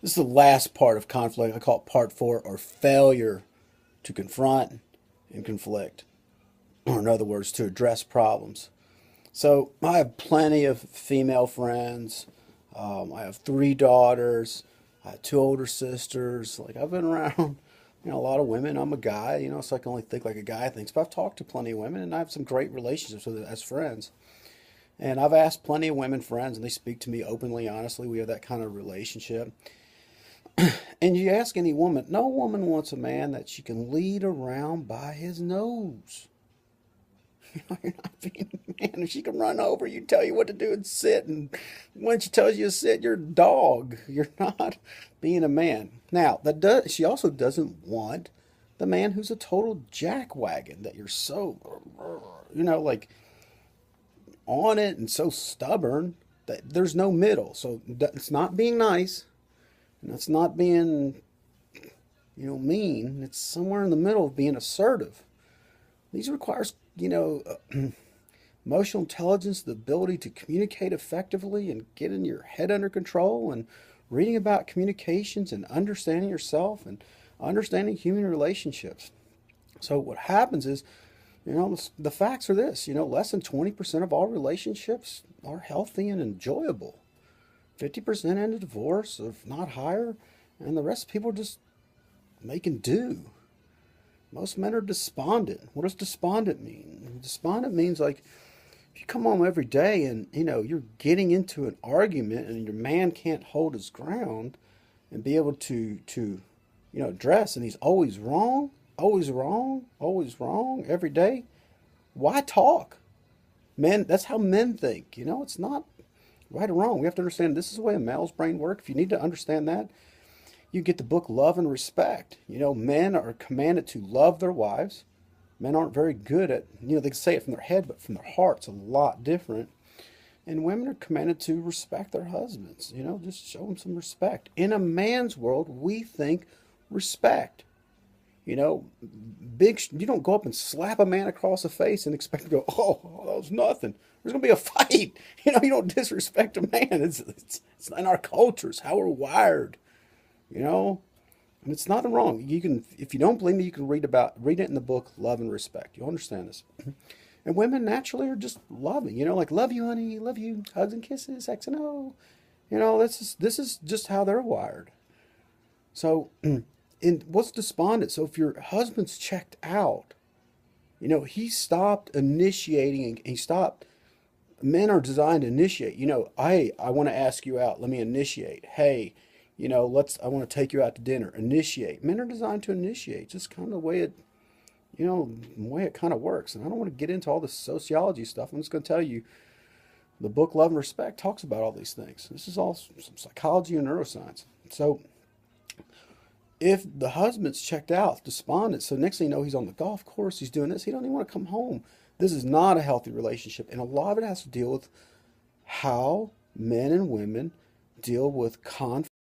This is the last part of conflict. I call it part four, or failure to confront and conflict, or in other words, to address problems. So I have plenty of female friends. I have three daughters. I have two older sisters. Like I've been around, a lot of women. I'm a guy, so I can only think like a guy thinks. But I've talked to plenty of women, and I have some great relationships with as friends. And I've asked plenty of women friends, and they speak to me openly, honestly. We have that kind of relationship. And you ask any woman, no woman wants a man that she can lead around by his nose. You're not being a man. If she can run over you, tell you what to do and sit, and when she tells you to sit, you're a dog. You're not being a man. Now, she also doesn't want the man who's a total jackwagon, that you're so, like on it and so stubborn that there's no middle. So it's not being nice, and it's not being, mean. It's somewhere in the middle of being assertive. These requires, emotional intelligence, the ability to communicate effectively and getting your head under control, and reading about communications and understanding yourself and understanding human relationships. So what happens is, the facts are this, less than 20% of all relationships are healthy and enjoyable. 50% end in divorce, if not higher, and the rest of people are just making do. Most men are despondent. What does despondent mean? Despondent means like if you come home every day and you're getting into an argument and your man can't hold his ground and be able to address, and he's always wrong, always wrong, always wrong every day. Why talk? Men, that's how men think. It's not right or wrong. We have to understand this is the way a male's brain works. If you need to understand that, you get the book Love and Respect. Men are commanded to love their wives. Men aren't very good at, they can say it from their head, but from their heart, it's a lot different. And women are commanded to respect their husbands, just show them some respect. In a man's world, we think respect. You know, you don't go up and slap a man across the face and expect to go, oh, that was nothing. There's going to be a fight. You don't disrespect a man. It's in our culture. It's how we're wired. You know, and it's nothing wrong. You can, if you don't believe me, you can read it in the book Love and Respect. You'll understand this. And women naturally are just loving. Like love you, honey, love you, hugs and kisses, X and O. This is just how they're wired. So, and what's despondent? So if your husband's checked out, he stopped initiating and he stopped. Men are designed to initiate. I want to ask you out. Let me initiate. Hey, I want to take you out to dinner. Initiate. Men are designed to initiate. Just kind of the way it kind of works. And I don't want to get into all this sociology stuff. I'm just going to tell you the book Love and Respect talks about all these things. This is all some psychology and neuroscience. So if the husband's checked out, despondent, so next thing you know, he's on the golf course, he's doing this, he don't even want to come home. This is not a healthy relationship. And a lot of it has to deal with how men and women deal with conflict